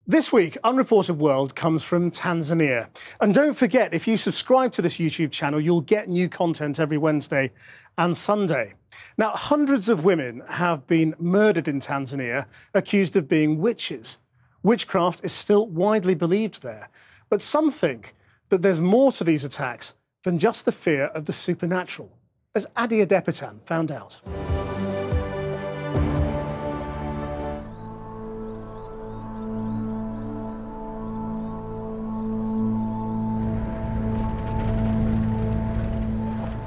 This week, Unreported World comes from Tanzania. And don't forget, if you subscribe to this YouTube channel, you'll get new content every Wednesday and Sunday. Now, hundreds of women have been murdered in Tanzania, accused of being witches. Witchcraft is still widely believed there. But some think that there's more to these attacks than just the fear of the supernatural, as Ade Adepitan found out.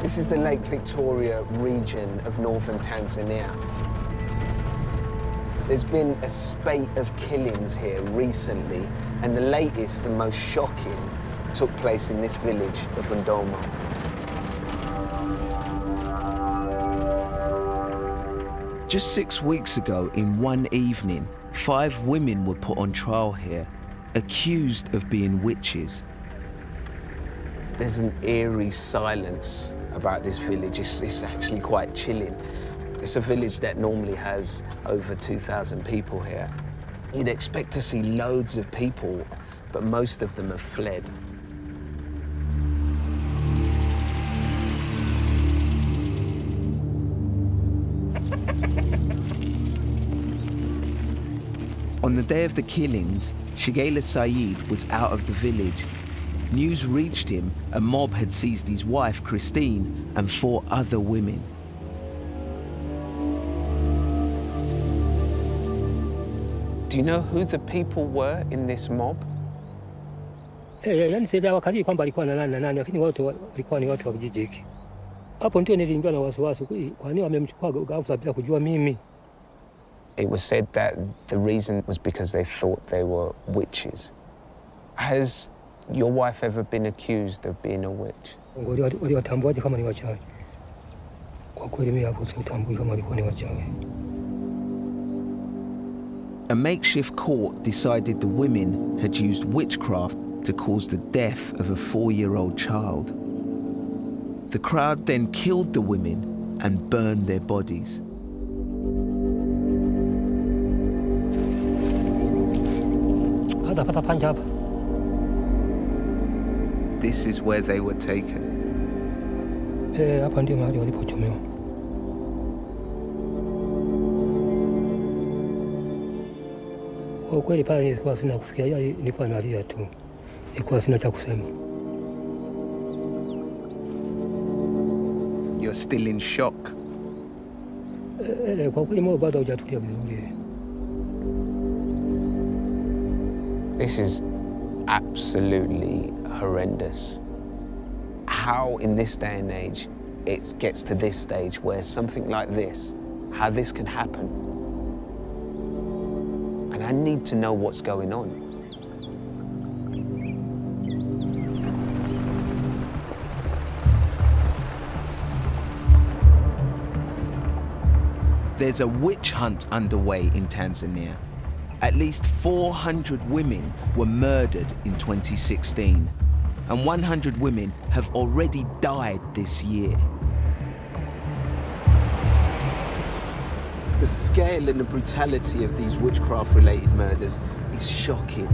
This is the Lake Victoria region of northern Tanzania. There's been a spate of killings here recently, and the latest and most shocking took place in this village of Ndoma. Just 6 weeks ago, in one evening, 5 women were put on trial here, accused of being witches. There's an eerie silence about this village. It's actually quite chilling. It's a village that normally has over 2,000 people here. You'd expect to see loads of people, but most of them have fled. On the day of the killings, Shigela Said was out of the village. News reached him a mob had seized his wife, Christine, and 4 other women. Do you know who the people were in this mob? It was said that the reason was because they thought they were witches. Has your wife ever been accused of being a witch? A makeshift court decided the women had used witchcraft to cause the death of a 4-year-old child. The crowd then killed the women and burned their bodies. This is where they were taken. You're still in shock. This is absolutely horrendous. How in this day and age it gets to this stage where something like this, how this can happen. And I need to know what's going on. There's a witch hunt underway in Tanzania. At least 400 women were murdered in 2016, and 100 women have already died this year. The scale and the brutality of these witchcraft-related murders is shocking.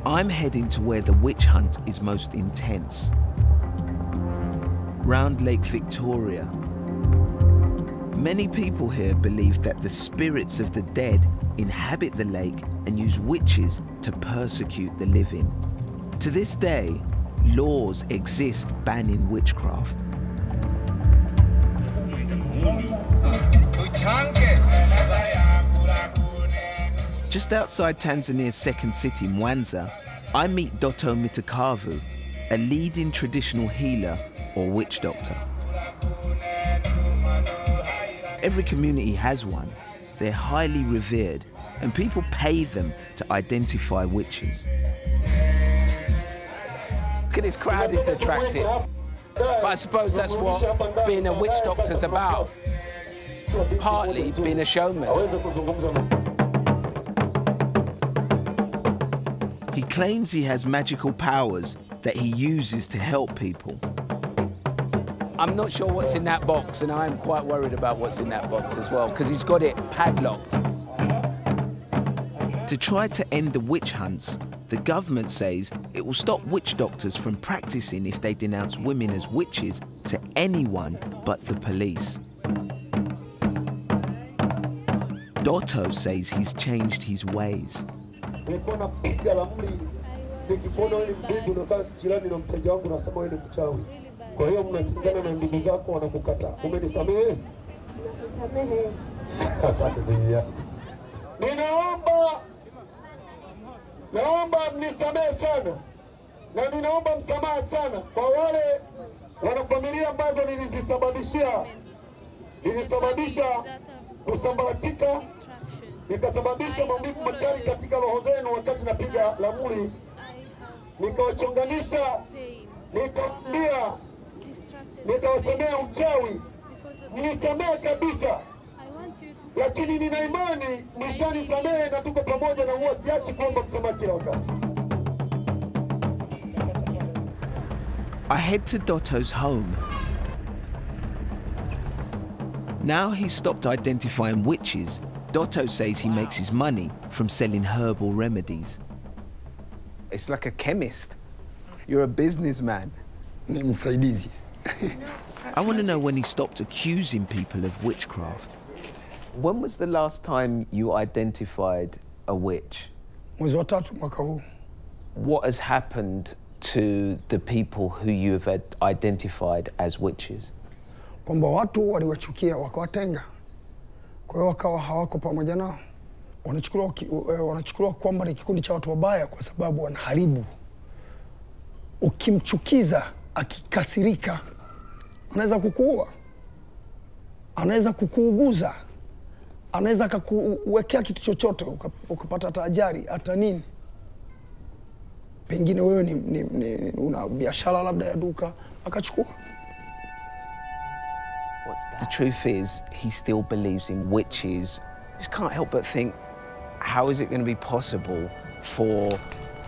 I'm heading to where the witch hunt is most intense. Round Lake Victoria. Many people here believe that the spirits of the dead inhabit the lake and use witches to persecute the living. To this day, laws exist banning witchcraft. Just outside Tanzania's second city, Mwanza, I meet Dotto Mitakavu, a leading traditional healer or witch doctor. Every community has one. They're highly revered, and people pay them to identify witches. Look at this crowd, it's attractive. But I suppose that's what being a witch doctor's about. Partly being a showman. He claims he has magical powers that he uses to help people. I'm not sure what's in that box, and I'm quite worried about what's in that box as well, because he's got it padlocked. To try to end the witch hunts, the government says it will stop witch doctors from practicing if they denounce women as witches to anyone but the police. Dotto says he's changed his ways. Naomba mnisamehe sana na ninaomba msamaha sana kwa wale wanafamilia ambazo nilisababisha kusambaratika, nikasababisha maumivu makali katika roho zenu wakati napiga lamuri, nikawachonganisha, nikawaambia, nikawasemea uchawi. Mnisamehe kabisa. Lakini nina imani mshanisamehe na tuko pamoja na huwa siachi kuomba msamaha kila wakati. I head to Dotto's home. Now he's stopped identifying witches, Dotto says he makes his money from selling herbal remedies. It's like a chemist. You're a businessman. I want to know when he stopped accusing people of witchcraft. When was the last time you identified a witch? What has happened to the people who you have identified as witches? Kwamba watu waliwachukia wakawatenga, kwa hiyo wakawa hawako pamoja nao. Wanachukuliwa kwamba ni kikundi cha watu wabaya kwa sababu wanaharibu. Ukimchukiza, akikasirika, anaweza kukuua, anaweza kukuuguza, anaweza kukuwekea kitu chochote ukapata tajari hata nini. Pengine wewe ni una biashara labda ya duka akachukua. The truth is, he still believes in witches. I just can't help but think, how is it going to be possible for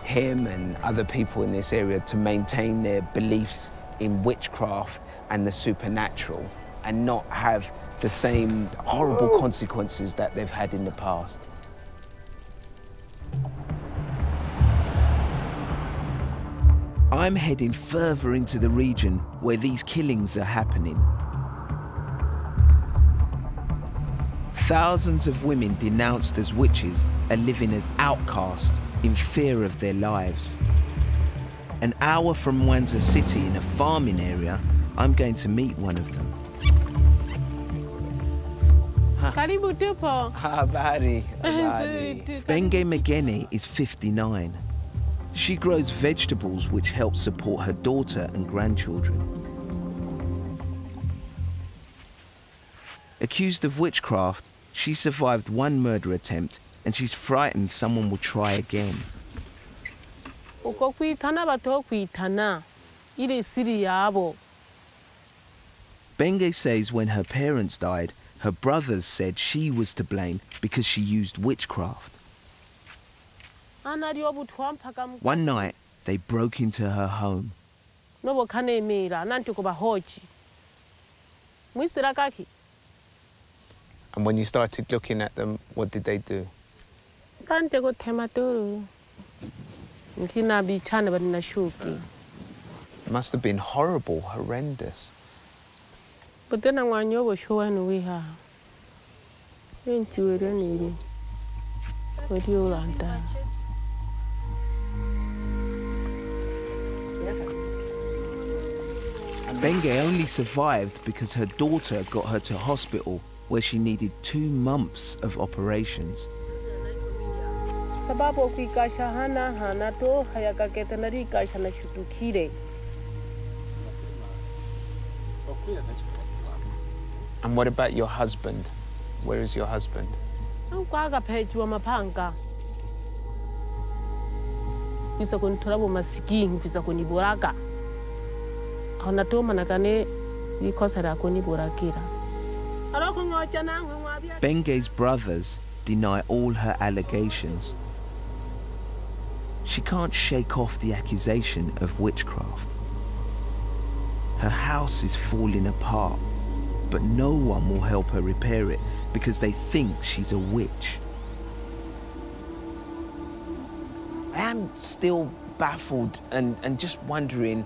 him and other people in this area to maintain their beliefs in witchcraft and the supernatural and not have the same horrible consequences that they've had in the past? I'm heading further into the region where these killings are happening. Thousands of women denounced as witches are living as outcasts in fear of their lives. An hour from Mwanza city in a farming area, I'm going to meet one of them. Karibu tupo. Habari. Benge Megene is 59. She grows vegetables which help support her daughter and grandchildren. Accused of witchcraft, she survived one murder attempt and she's frightened someone will try again. Benge says when her parents died, her brothers said she was to blame because she used witchcraft. One night, they broke into her home. And when you started looking at them, what did they do? It must have been horrible, horrendous. But then I'm going to show you we have. Benge only survived because her daughter got her to hospital where she needed 2 months of operations. And what about your husband? Where is your husband? Benge's brothers deny all her allegations. She can't shake off the accusation of witchcraft. Her house is falling apart, but no one will help her repair it because they think she's a witch. I am still baffled and just wondering,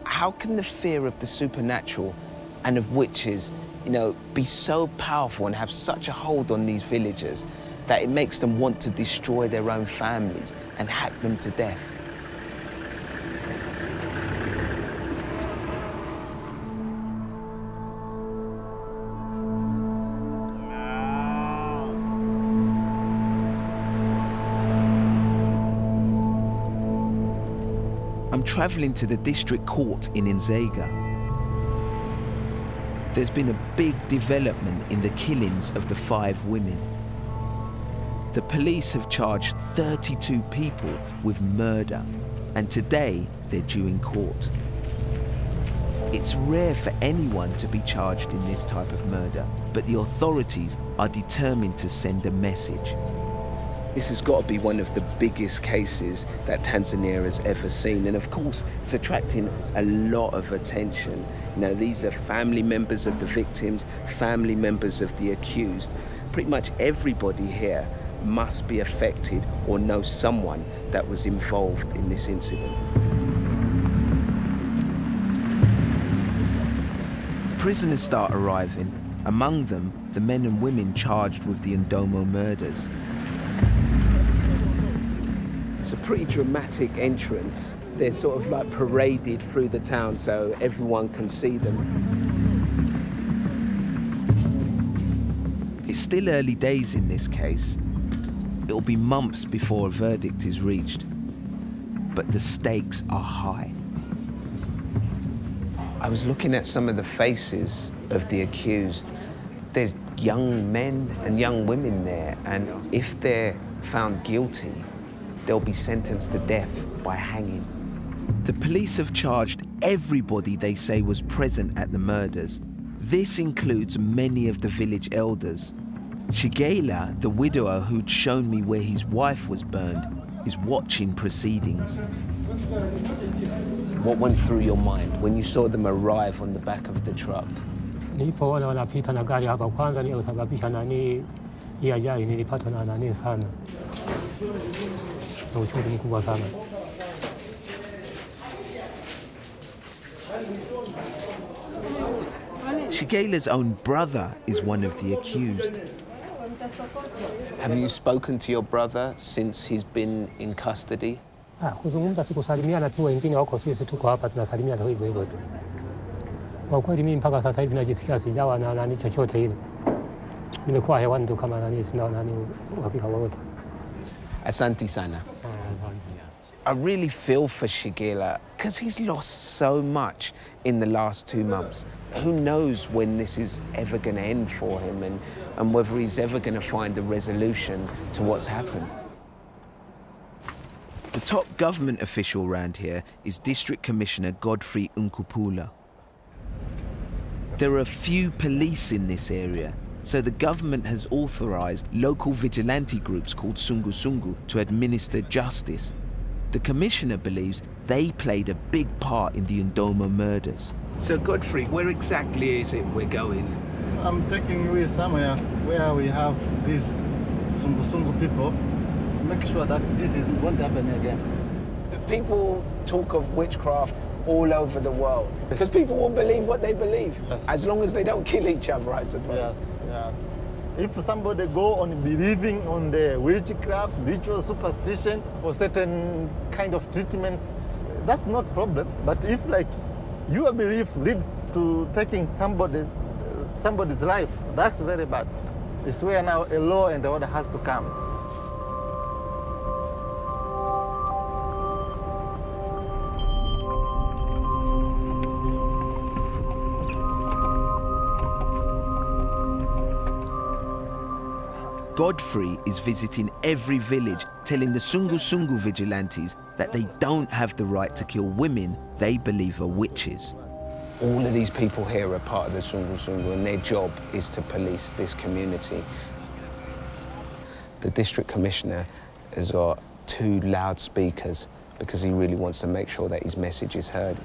how can the fear of the supernatural and of witches, you know, be so powerful and have such a hold on these villagers that it makes them want to destroy their own families and hack them to death? I'm travelling to the district court in Nzega. There's been a big development in the killings of the 5 women. The police have charged 32 people with murder, and today they're due in court. It's rare for anyone to be charged in this type of murder, but the authorities are determined to send a message. This has got to be one of the biggest cases that Tanzania has ever seen. And of course, it's attracting a lot of attention. You know, these are family members of the victims, family members of the accused. Pretty much everybody here must be affected or know someone that was involved in this incident. Prisoners start arriving, among them the men and women charged with the Ndomo murders. It's a pretty dramatic entrance. They're sort of like paraded through the town so everyone can see them. It's still early days in this case. It'll be months before a verdict is reached, but the stakes are high. I was looking at some of the faces of the accused. There's young men and young women there, and if they're found guilty, they'll be sentenced to death by hanging. The police have charged everybody they say was present at the murders. This includes many of the village elders. Shigela, the widower who'd shown me where his wife was burned, is watching proceedings. What went through your mind when you saw them arrive on the back of the truck? Shigela's own brother is one of the accused. Have you spoken to your brother since he's been in custody? Asante sana. I really feel for Shigela because he's lost so much in the last 2 months. Who knows when this is ever going to end for him and whether he's ever going to find a resolution to what's happened. The top government official around here is District Commissioner Godfrey Nkupula. There are a few police in this area, so the government has authorized local vigilante groups called Sungu Sungu to administer justice. The commissioner believes they played a big part in the Ndomo murders. So Godfrey, where exactly is it we're going? I'm taking you somewhere where we have these Sungu Sungu people. Make sure that this is going to happen again. People talk of witchcraft all over the world because people will believe what they believe, yes, as long as they don't kill each other, I suppose. Yes, yeah. If somebody go on believing on the witchcraft, ritual superstition, or certain kind of treatments, that's not a problem. But if like your belief leads to taking somebody's life, that's very bad. It's where now a law and order has to come. Godfrey is visiting every village, telling the Sungu Sungu vigilantes that they don't have the right to kill women they believe are witches. All of these people here are part of the Sungu Sungu, and their job is to police this community. The district commissioner has got 2 loudspeakers because he really wants to make sure that his message is heard.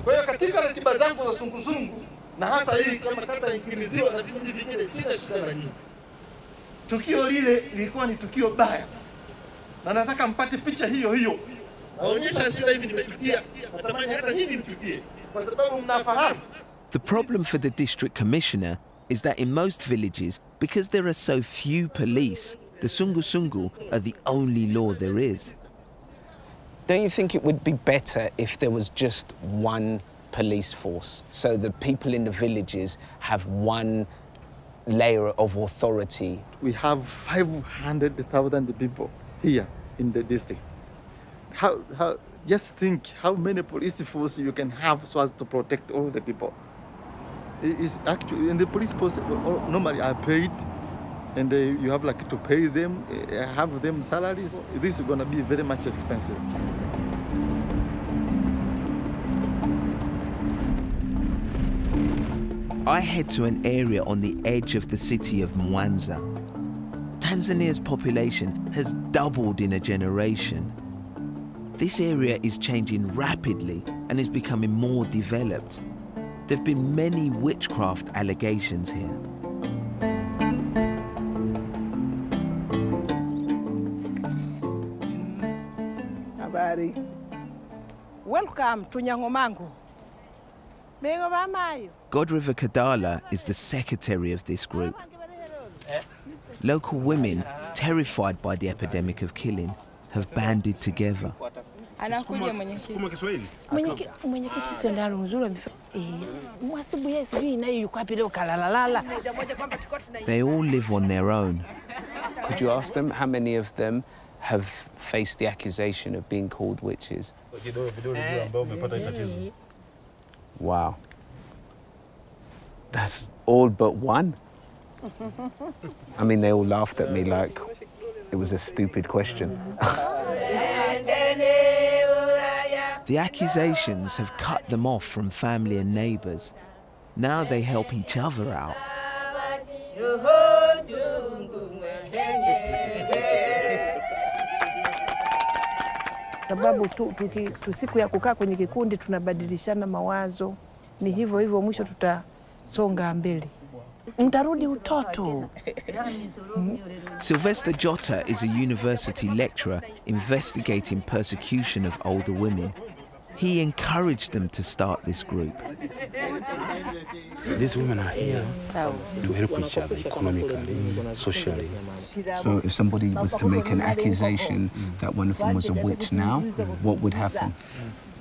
Kwa hiyo katika ratiba zangu za Sungu Sungu, na hasa hii kama kata inkiliziwa na vijiji vingine, sina shida na nyinyi. tukio lile lilikuwa ni tukio baya, na nataka mpate picha hiyo hiyo. Naonyesha sasa hivi nimetukia, natamani hata nyinyi mtukie kwa sababu mnafahamu. The problem for the district commissioner is that in most villages, because there are so few police, the sungu-sungu are the only law there is. Don't you think it would be better if there was just one police force, so the people in the villages have one layer of authority? We have 500,000 people here in the district. Just think how many police force you can have so as to protect all the people. It's actually, and the police force normally are paid, and you have like to pay them, have them salaries. This is going to be very much expensive. I head to an area on the edge of the city of Mwanza. Tanzania's population has doubled in a generation. This area is changing rapidly and is becoming more developed. There have been many witchcraft allegations here. Habari. Welcome to Nyangomangu. Godriver Kadala is the secretary of this group. Local women, terrified by the epidemic of killing, have banded together. They all live on their own. Could you ask them how many of them have faced the accusation of being called witches? Wow. That's all but one. I mean, they all laughed at me like it was a stupid question. The accusations have cut them off from family and neighbours. Now they help each other out. Sababu tu siku ya kukaa kwenye kikundi tunabadilishana mawazo, ni hivyo hivyo mwisho tutasonga mbele. Mtarudi utoto. Sylvester Jota is a university lecturer investigating persecution of older women. He encouraged them to start this group. These women are here to help each other economically, socially. So if somebody was to make an accusation that one of them was a witch now, what would happen?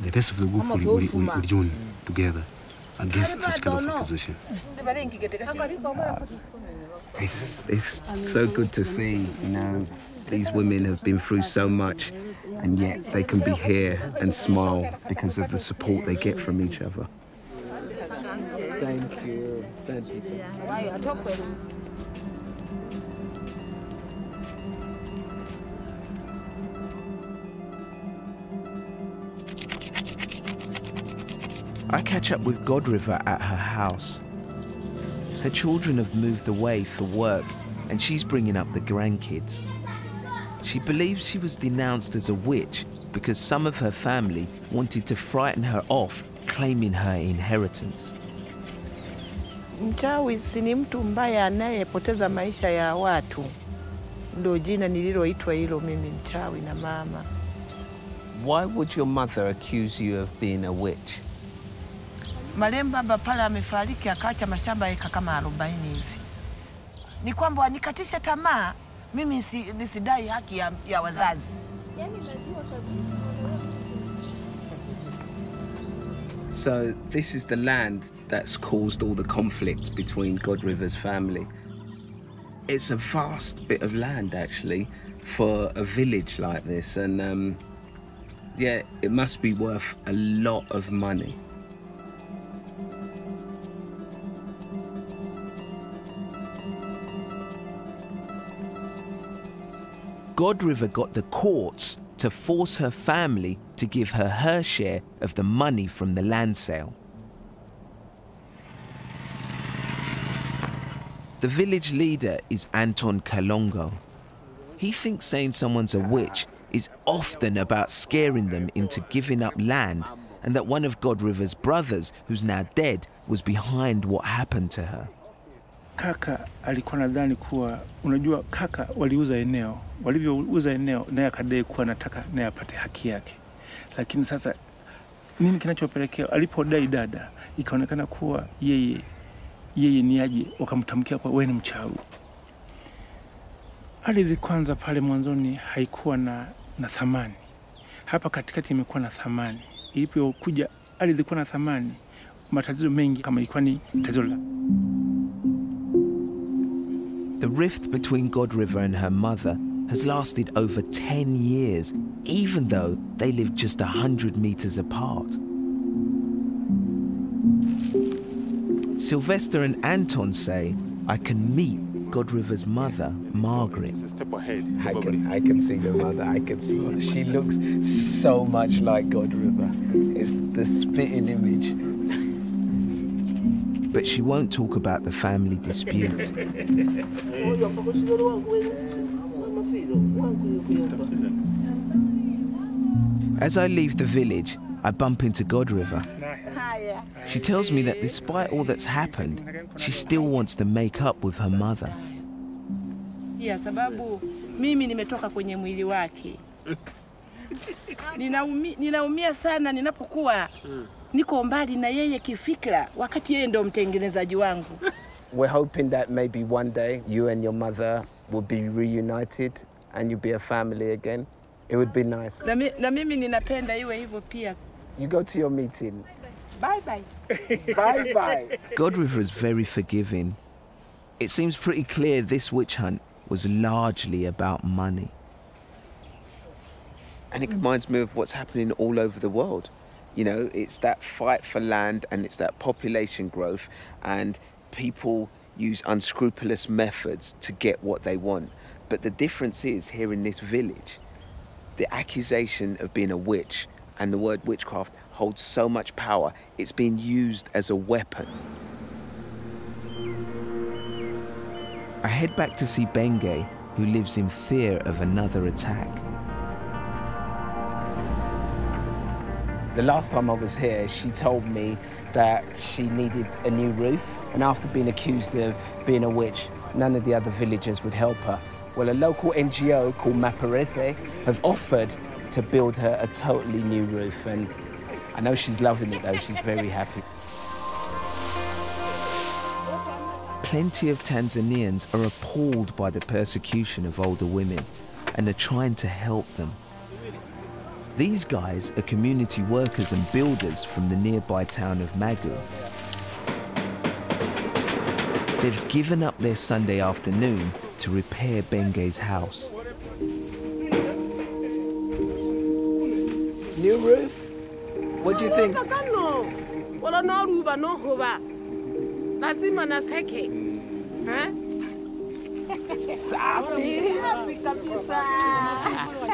The rest of the group will join together against such kind of accusation. It's so good to see, you know, these women have been through so much, and yet they can be here and smile because of the support they get from each other. Thank you. Thank you. I catch up with Godriver at her house. Her children have moved away for work and she's bringing up the grandkids. She believes she was denounced as a witch because some of her family wanted to frighten her off, claiming her inheritance. Mchawi si ni mtu mbaya anayepoteza maisha ya watu. Ndio jina nililoitwa hilo mimi, mchawi na mama. Why would your mother accuse you of being a witch? Marehemu baba pale amefariki akaacha mashamba eka kama 40 hivi. Ni kwamba nikatisha tamaa mimi nisidai haki ya wazazi. So this is the land that's caused all the conflict between Godriver's family. It's a vast bit of land actually for a village like this, and yeah, it must be worth a lot of money. Godriver got the courts to force her family to give her share of the money from the land sale. The village leader is Anton Kalongo. He thinks saying someone's a witch is often about scaring them into giving up land, and that one of Godriver's brothers, who's now dead, was behind what happened to her. kaka alikuwa nadhani kuwa, unajua kaka waliuza eneo, walivyouza eneo naye akadai kuwa anataka naye apate haki yake. Lakini sasa nini kinachopelekea, alipodai dada ikaonekana kuwa yeye ni aje, wakamtamkia kwa wewe ni mchawi. Ardhi kwanza pale mwanzoni haikuwa na thamani. Hapa katikati imekuwa na thamani. Ilipokuja ardhi ilikuwa na thamani, matatizo mengi kama ilikuwa ni tatizo la. The rift between God River and her mother has lasted over 10 years, even though they live just 100 meters apart. Sylvester and Anton say, I can meet God River's mother, Margaret. Step ahead. I can see the mother. I can see her. She looks so much like God River. It's the spitting image. But she won't talk about the family dispute. As I leave the village, I bump into God River. She tells me that despite all that's happened, she still wants to make up with her mother. Ya sababu mimi nimetoka kwenye mwili wake. Ninaumia sana ninapokuwa niko mbali na yeye kifikra, wakati yeye ndo mtengenezaji wangu. We're hoping that maybe one day you and your mother will be reunited and you'll be a family again. It would be nice. Na mimi ninapenda iwe hivyo pia. You go to your meeting. Bye bye. Bye bye. God River is very forgiving. It seems pretty clear this witch hunt was largely about money. And it reminds me of what's happening all over the world. You know, it's that fight for land and it's that population growth, and people use unscrupulous methods to get what they want. But the difference is, here in this village, the accusation of being a witch and the word witchcraft holds so much power, it's being used as a weapon. I head back to see Benge, who lives in fear of another attack. The last time I was here, she told me that she needed a new roof, and after being accused of being a witch, none of the other villagers would help her. Well, a local NGO called Maparete have offered to build her a totally new roof, and I know she's loving it though, she's very happy. Plenty of Tanzanians are appalled by the persecution of older women and are trying to help them. These guys are community workers and builders from the nearby town of Magu. They've given up their Sunday afternoon to repair Benge's house. New roof? What do you think? Safi. Safi kabisa.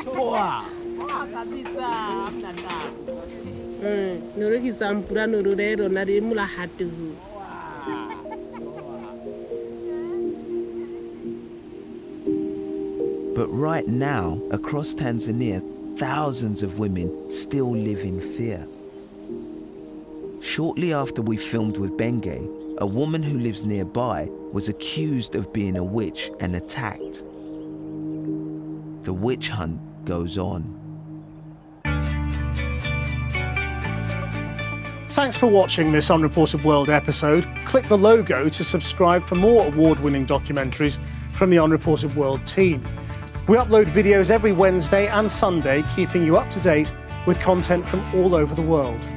Poa. Poa kabisa. Hamna tabu. Nureki sampura nururero na remula hatu. But right now, across Tanzania, thousands of women still live in fear. Shortly after we filmed with Benge, a woman who lives nearby was accused of being a witch and attacked. The witch hunt goes on. Thanks for watching this Unreported World episode. Click the logo to subscribe for more award-winning documentaries from the Unreported World team. We upload videos every Wednesday and Sunday, keeping you up to date with content from all over the world.